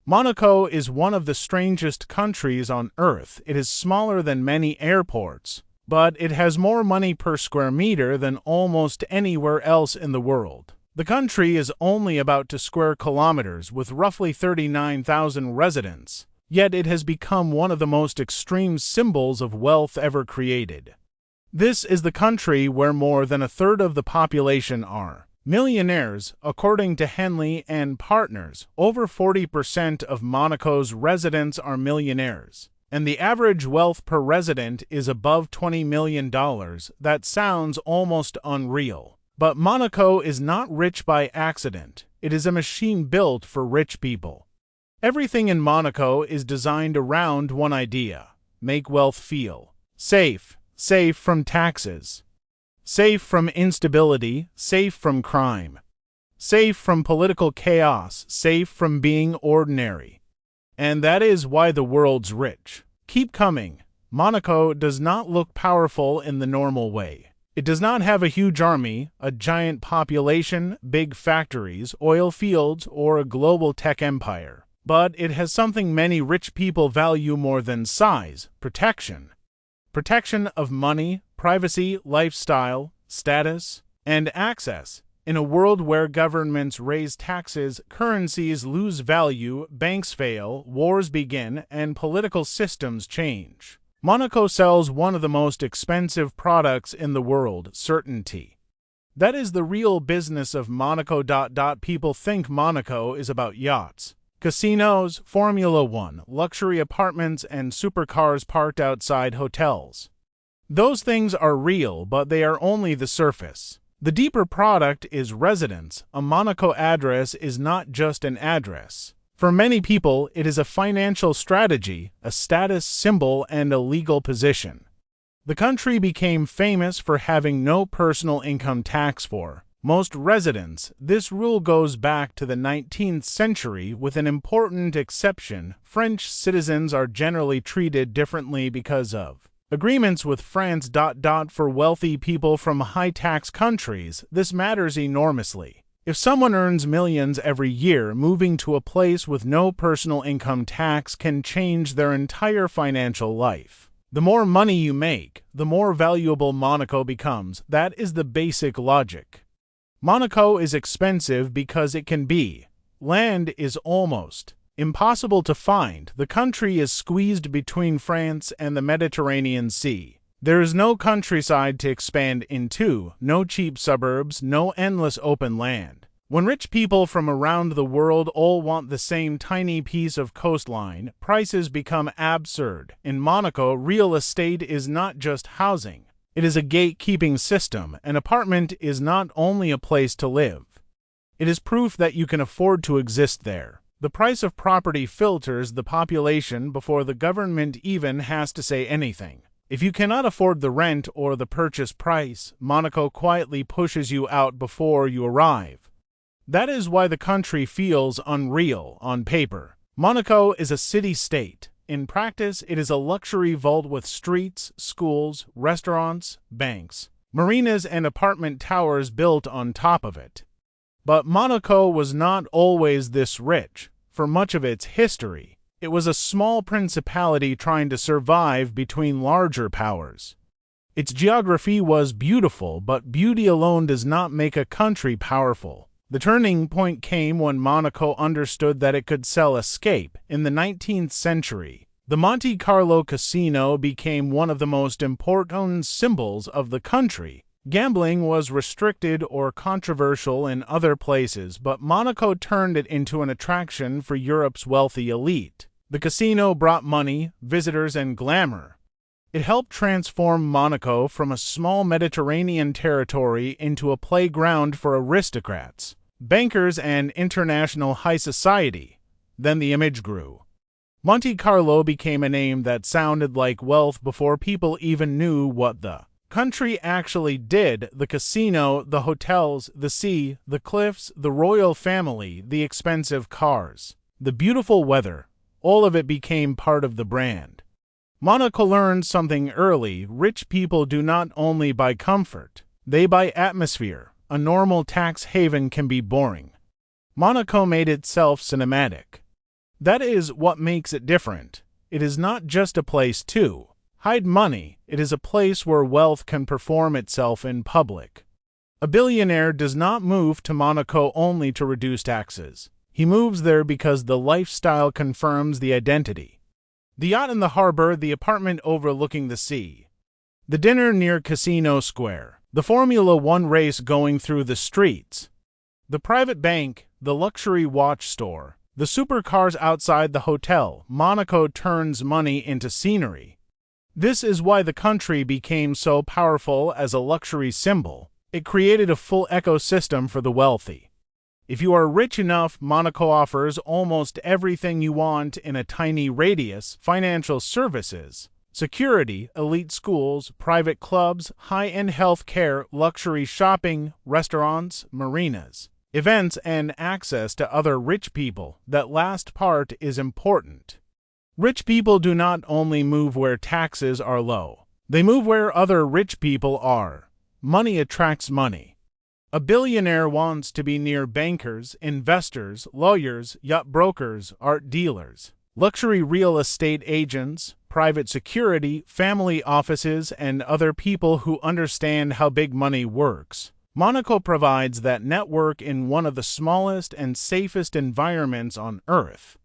Monaco is one of the strangest countries on Earth. It is smaller than many airports, but it has more money per square meter than almost anywhere else in the world. The country is only about 2 square kilometers with roughly 39,000 residents, yet it has become one of the most extreme symbols of wealth ever created. This is the country where more than a third of the population are millionaires, according to Henley and Partners. Over 40% of Monaco's residents are millionaires, and the average wealth per resident is above $20 million. That sounds almost unreal. But Monaco is not rich by accident. It is a machine built for rich people. Everything in Monaco is designed around one idea: make wealth feel safe, safe from taxes, safe from instability, safe from crime, safe from political chaos, safe from being ordinary. And that is why the world's rich keep coming. Monaco does not look powerful in the normal way. It does not have a huge army, a giant population, big factories, oil fields, or a global tech empire. But it has something many rich people value more than size: protection. Protection of money, privacy, lifestyle, status, and access. In a world where governments raise taxes, currencies lose value, banks fail, wars begin, and political systems change, Monaco sells one of the most expensive products in the world: certainty. That is the real business of Monaco. People think Monaco is about yachts, casinos, Formula One, luxury apartments, and supercars parked outside hotels. Those things are real, but they are only the surface. The deeper product is residence. A Monaco address is not just an address. For many people, it is a financial strategy, a status symbol, and a legal position. The country became famous for having no personal income tax for most residents. This rule goes back to the 19th century, with an important exception: French citizens are generally treated differently because of agreements with France. For wealthy people from high-tax countries, this matters enormously. If someone earns millions every year, moving to a place with no personal income tax can change their entire financial life. The more money you make, the more valuable Monaco becomes. That is the basic logic. Monaco is expensive because it can be. Land is almost impossible to find. The country is squeezed between France and the Mediterranean Sea. There is no countryside to expand into, no cheap suburbs, no endless open land. When rich people from around the world all want the same tiny piece of coastline, prices become absurd. In Monaco, real estate is not just housing. It is a gatekeeping system. An apartment is not only a place to live. It is proof that you can afford to exist there. The price of property filters the population before the government even has to say anything. If you cannot afford the rent or the purchase price, Monaco quietly pushes you out before you arrive. That is why the country feels unreal on paper. Monaco is a city-state. In practice, it is a luxury vault with streets, schools, restaurants, banks, marinas, and apartment towers built on top of it. But Monaco was not always this rich. For much of its history, it was a small principality trying to survive between larger powers. Its geography was beautiful, but beauty alone does not make a country powerful. The turning point came when Monaco understood that it could sell escape. In the 19th century, the Monte Carlo casino became one of the most important symbols of the country. Gambling was restricted or controversial in other places, but Monaco turned it into an attraction for Europe's wealthy elite. The casino brought money, visitors, and glamour. It helped transform Monaco from a small Mediterranean territory into a playground for aristocrats, bankers, and international high society. Then the image grew. Monte Carlo became a name that sounded like wealth before people even knew what the country actually did. The casino, the hotels, the sea, the cliffs, the royal family, the expensive cars, the beautiful weather, all of it became part of the brand. Monaco learned something early: rich people do not only buy comfort, they buy atmosphere. A normal tax haven can be boring. Monaco made itself cinematic. That is what makes it different. It is not just a place to hide money, it is a place where wealth can perform itself in public. A billionaire does not move to Monaco only to reduce taxes. He moves there because the lifestyle confirms the identity. The yacht in the harbor, the apartment overlooking the sea. The dinner near Casino Square. The Formula One race going through the streets. The private bank, the luxury watch store. The supercars outside the hotel. Monaco turns money into scenery. This is why the country became so powerful as a luxury symbol. It created a full ecosystem for the wealthy. If you are rich enough, Monaco offers almost everything you want in a tiny radius: financial services, security, elite schools, private clubs, high-end health care, luxury shopping, restaurants, marinas, events, and access to other rich people. That last part is important. Rich people do not only move where taxes are low, they move where other rich people are. Money attracts money. A billionaire wants to be near bankers, investors, lawyers, yacht brokers, art dealers, luxury real estate agents, private security, family offices, and other people who understand how big money works. Monaco provides that network in one of the smallest and safest environments on Earth.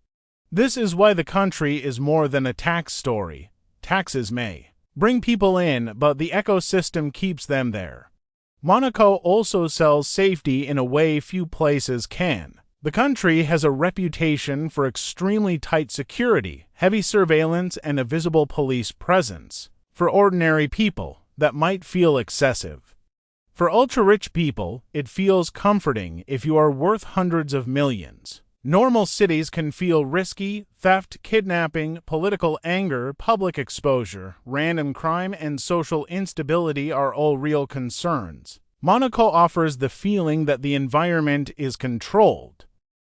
This is why the country is more than a tax story. Taxes may bring people in, but the ecosystem keeps them there. Monaco also sells safety in a way few places can. The country has a reputation for extremely tight security, heavy surveillance, and a visible police presence. For ordinary people, that might feel excessive. For ultra-rich people, it feels comforting if you are worth hundreds of millions. Normal cities can feel risky: theft, kidnapping, political anger, public exposure, random crime, and social instability are all real concerns. Monaco offers the feeling that the environment is controlled.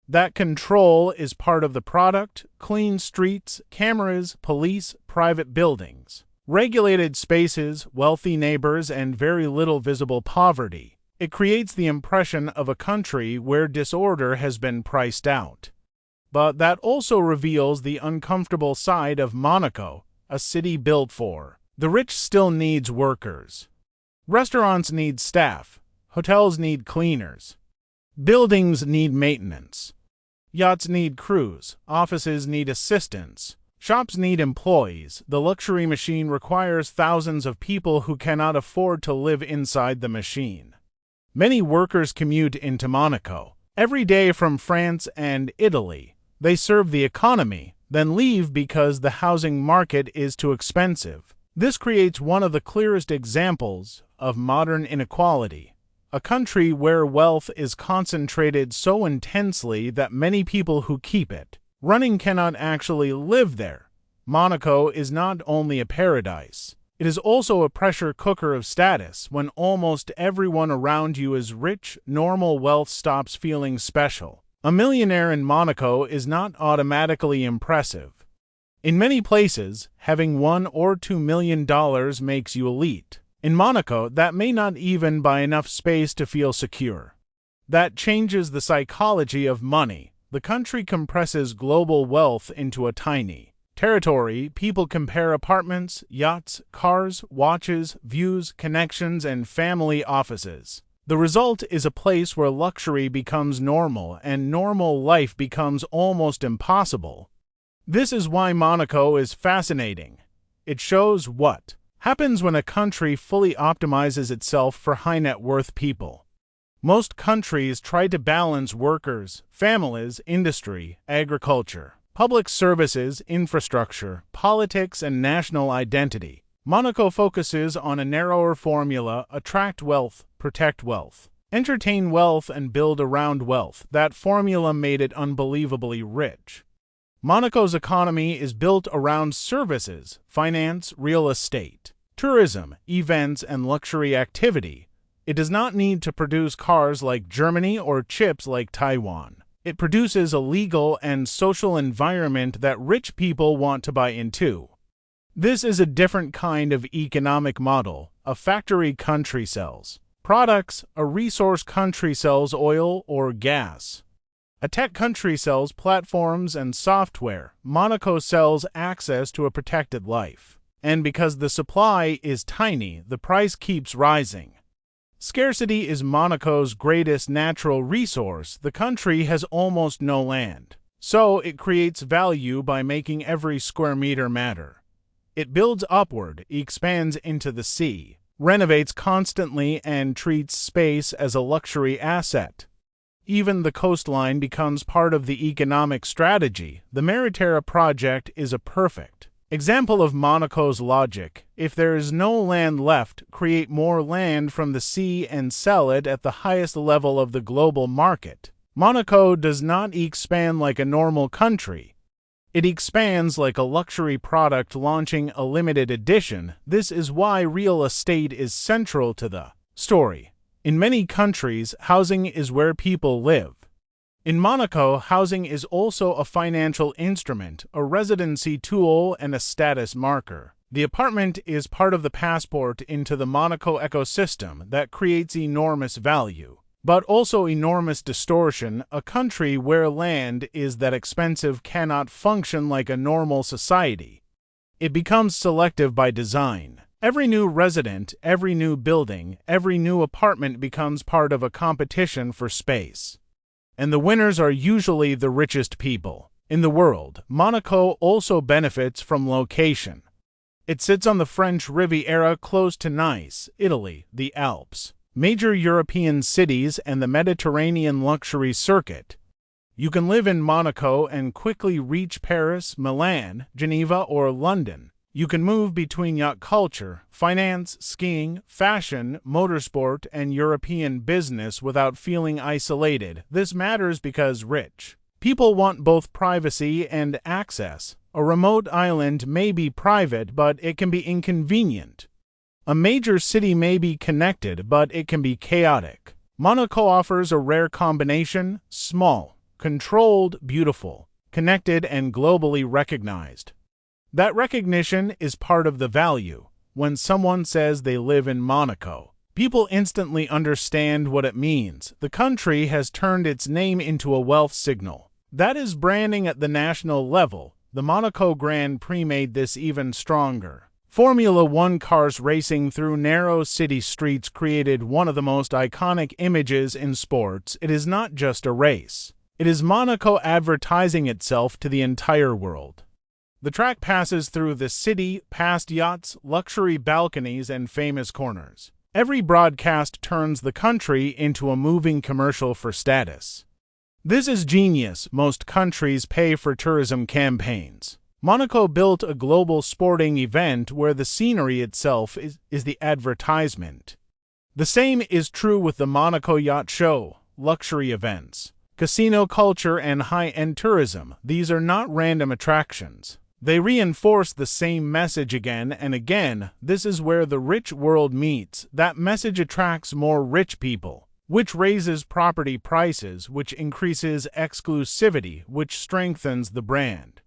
That control is part of the product: clean streets, cameras, police, private buildings, regulated spaces, wealthy neighbors, and very little visible poverty. It creates the impression of a country where disorder has been priced out. But that also reveals the uncomfortable side of Monaco, a city built for the rich. Still needs workers. Restaurants need staff. Hotels need cleaners. Buildings need maintenance. Yachts need crews. Offices need assistants. Shops need employees. The luxury machine requires thousands of people who cannot afford to live inside the machine. Many workers commute into Monaco every day from France and Italy. They serve the economy, then leave because the housing market is too expensive. This creates one of the clearest examples of modern inequality. A country where wealth is concentrated so intensely that many people who keep it running cannot actually live there. Monaco is not only a paradise, it is also a pressure cooker of status. When almost everyone around you is rich, normal wealth stops feeling special. A millionaire in Monaco is not automatically impressive. In many places, having $1 or $2 million makes you elite. In Monaco, that may not even buy enough space to feel secure. That changes the psychology of money. The country compresses global wealth into a tiny territory. People compare apartments, yachts, cars, watches, views, connections, and family offices. The result is a place where luxury becomes normal and normal life becomes almost impossible. This is why Monaco is fascinating. It shows what happens when a country fully optimizes itself for high net worth people. Most countries try to balance workers, families, industry, agriculture, public services, infrastructure, politics, and national identity. Monaco focuses on a narrower formula: attract wealth, protect wealth, entertain wealth, and build around wealth. That formula made it unbelievably rich. Monaco's economy is built around services, finance, real estate, tourism, events, and luxury activity. It does not need to produce cars like Germany or chips like Taiwan. It produces a legal and social environment that rich people want to buy into. This is a different kind of economic model. A factory country sells products, a resource country sells oil or gas. A tech country sells platforms and software. Monaco sells access to a protected life. And because the supply is tiny, the price keeps rising. Scarcity is Monaco's greatest natural resource. The country has almost no land. So it creates value by making every square meter matter. It builds upward, expands into the sea, renovates constantly, and treats space as a luxury asset. Even the coastline becomes part of the economic strategy. The Millionaire project is a perfect example of Monaco's logic. If there is no land left, create more land from the sea and sell it at the highest level of the global market. Monaco does not expand like a normal country. It expands like a luxury product launching a limited edition. This is why real estate is central to the story. In many countries, housing is where people live. In Monaco, housing is also a financial instrument, a residency tool, and a status marker. The apartment is part of the passport into the Monaco ecosystem that creates enormous value, but also enormous distortion. A country where land is that expensive cannot function like a normal society. It becomes selective by design. Every new resident, every new building, every new apartment becomes part of a competition for space. And the winners are usually the richest people in the world. Monaco also benefits from location. It sits on the French Riviera close to Nice, Italy, the Alps, major European cities, and the Mediterranean luxury circuit. You can live in Monaco and quickly reach Paris, Milan, Geneva, or London. You can move between yacht culture, finance, skiing, fashion, motorsport, and European business without feeling isolated. This matters because rich people want both privacy and access. A remote island may be private, but it can be inconvenient. A major city may be connected, but it can be chaotic. Monaco offers a rare combination: small, controlled, beautiful, connected, and globally recognized. That recognition is part of the value. When someone says they live in Monaco, people instantly understand what it means. The country has turned its name into a wealth signal. That is branding at the national level. The Monaco Grand Prix made this even stronger. Formula One cars racing through narrow city streets created one of the most iconic images in sports. It is not just a race. It is Monaco advertising itself to the entire world. The track passes through the city, past yachts, luxury balconies, and famous corners. Every broadcast turns the country into a moving commercial for status. This is genius. Most countries pay for tourism campaigns. Monaco built a global sporting event where the scenery itself is the advertisement. The same is true with the Monaco Yacht Show, luxury events, casino culture, and high-end tourism. These are not random attractions. They reinforce the same message again and again. This is where the rich world meets. That message attracts more rich people, which raises property prices, which increases exclusivity, which strengthens the brand.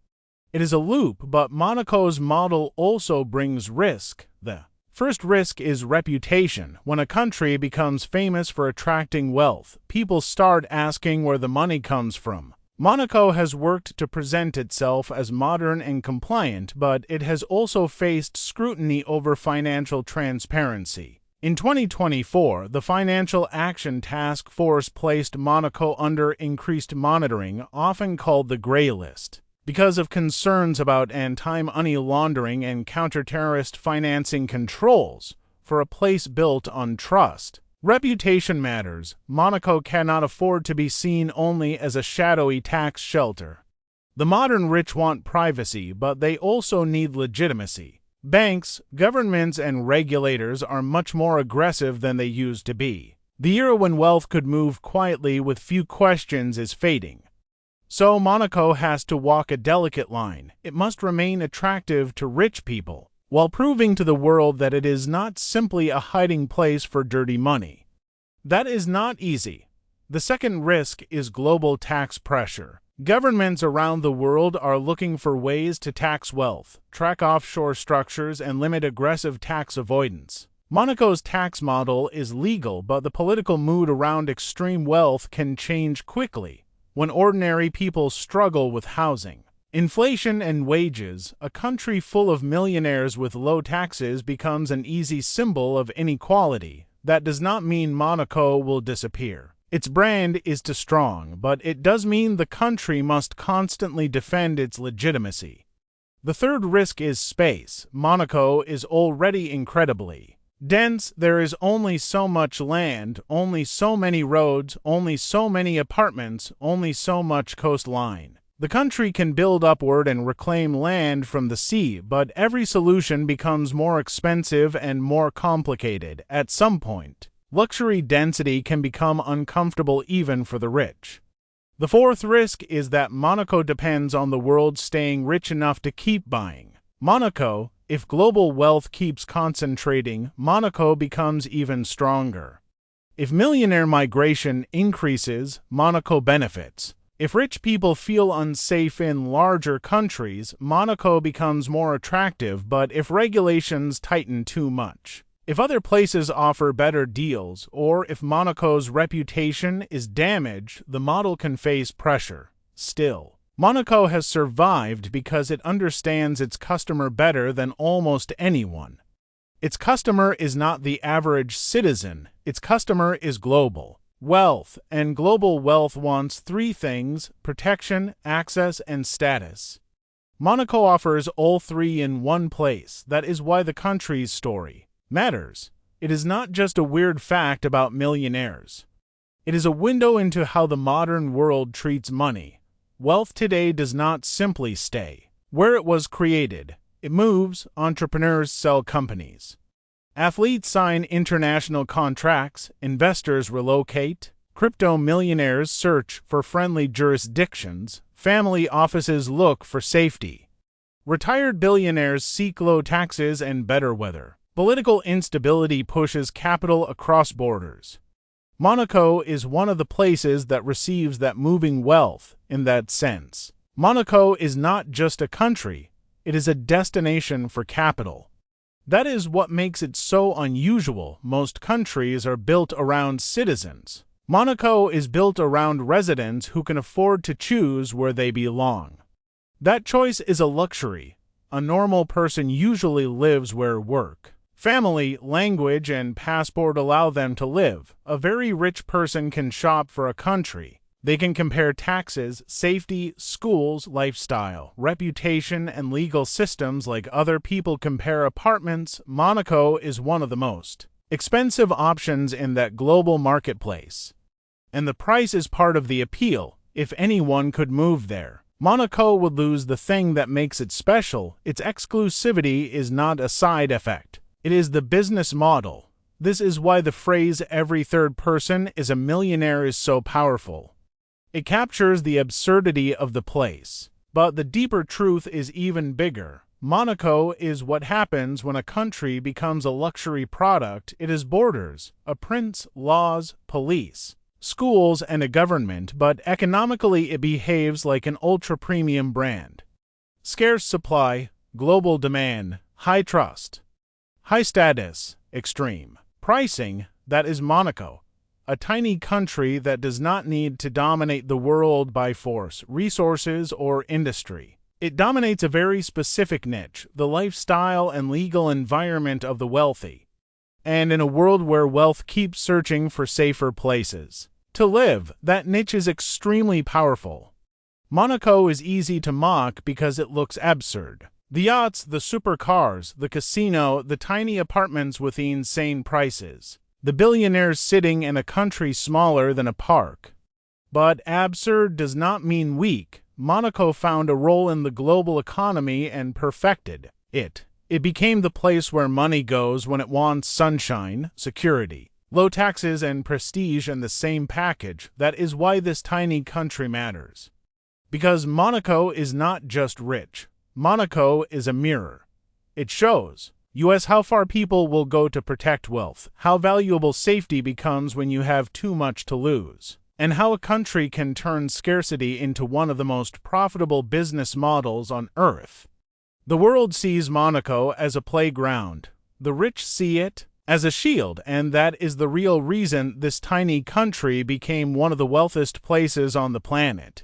It is a loop, but Monaco's model also brings risk. The first risk is reputation. When a country becomes famous for attracting wealth, people start asking where the money comes from. Monaco has worked to present itself as modern and compliant, but it has also faced scrutiny over financial transparency. In 2024, the Financial Action Task Force placed Monaco under increased monitoring, often called the Grey List, because of concerns about anti-money laundering and counter-terrorist financing controls. For a place built on trust, reputation matters. Monaco cannot afford to be seen only as a shadowy tax shelter. The modern rich want privacy, but they also need legitimacy. Banks, governments, and regulators are much more aggressive than they used to be. The era when wealth could move quietly with few questions is fading. So Monaco has to walk a delicate line. It must remain attractive to rich people, while proving to the world that it is not simply a hiding place for dirty money. That is not easy. The second risk is global tax pressure. Governments around the world are looking for ways to tax wealth, track offshore structures, and limit aggressive tax avoidance. Monaco's tax model is legal, but the political mood around extreme wealth can change quickly. when ordinary people struggle with housing, inflation, and wages. A country full of millionaires with low taxes becomes an easy symbol of inequality. That does not mean Monaco will disappear. Its brand is too strong, but it does mean the country must constantly defend its legitimacy. The third risk is space. Monaco is already incredibly dense. There is only so much land, only so many roads, only so many apartments, only so much coastline. The country can build upward and reclaim land from the sea, but every solution becomes more expensive and more complicated. At some point, luxury density can become uncomfortable even for the rich. The fourth risk is that Monaco depends on the world staying rich enough to keep buying. Monaco, if global wealth keeps concentrating, Monaco becomes even stronger. If millionaire migration increases, Monaco benefits. If rich people feel unsafe in larger countries, Monaco becomes more attractive, but if regulations tighten too much, if other places offer better deals, or if Monaco's reputation is damaged, the model can face pressure. Still, Monaco has survived because it understands its customer better than almost anyone. Its customer is not the average citizen, its customer is global. Wealth, and global wealth wants three things: protection, access, and status. Monaco offers all three in one place. That is why the country's story matters. It is not just a weird fact about millionaires. It is a window into how the modern world treats money. Wealth today does not simply stay where it was created. It moves. Entrepreneurs sell companies. Athletes sign international contracts. Investors relocate. Crypto millionaires search for friendly jurisdictions. Family offices look for safety. Retired billionaires seek low taxes and better weather. Political instability pushes capital across borders. Monaco is one of the places that receives that moving wealth in that sense. Monaco is not just a country, it is a destination for capital. That is what makes it so unusual. Most countries are built around citizens. Monaco is built around residents who can afford to choose where they belong. That choice is a luxury. A normal person usually lives where work, family, language, and passport allow them to live. A very rich person can shop for a country. They can compare taxes, safety, schools, lifestyle, reputation, and legal systems like other people compare apartments. Monaco is one of the most expensive options in that global marketplace. And the price is part of the appeal. If anyone could move there, Monaco would lose the thing that makes it special. Its exclusivity is not a side effect. It is the business model. This is why the phrase "every third person is a millionaire" is so powerful. It captures the absurdity of the place. But the deeper truth is even bigger. Monaco is what happens when a country becomes a luxury product. It is borders, a prince, laws, police, schools, and a government, but economically it behaves like an ultra-premium brand. Scarce supply, global demand, high trust. High status, extreme pricing. That is Monaco, a tiny country that does not need to dominate the world by force, resources, or industry. It dominates a very specific niche, the lifestyle and legal environment of the wealthy. And in a world where wealth keeps searching for safer places to live, that niche is extremely powerful. Monaco is easy to mock because it looks absurd. The yachts, the supercars, the casino, the tiny apartments with the insane prices. The billionaires sitting in a country smaller than a park. But absurd does not mean weak. Monaco found a role in the global economy and perfected it. It became the place where money goes when it wants sunshine, security, low taxes, and prestige in the same package. That is why this tiny country matters. Because Monaco is not just rich. Monaco is a mirror. It shows us how far people will go to protect wealth, how valuable safety becomes when you have too much to lose, and how a country can turn scarcity into one of the most profitable business models on earth. The world sees Monaco as a playground. The rich see it as a shield, and that is the real reason this tiny country became one of the wealthiest places on the planet.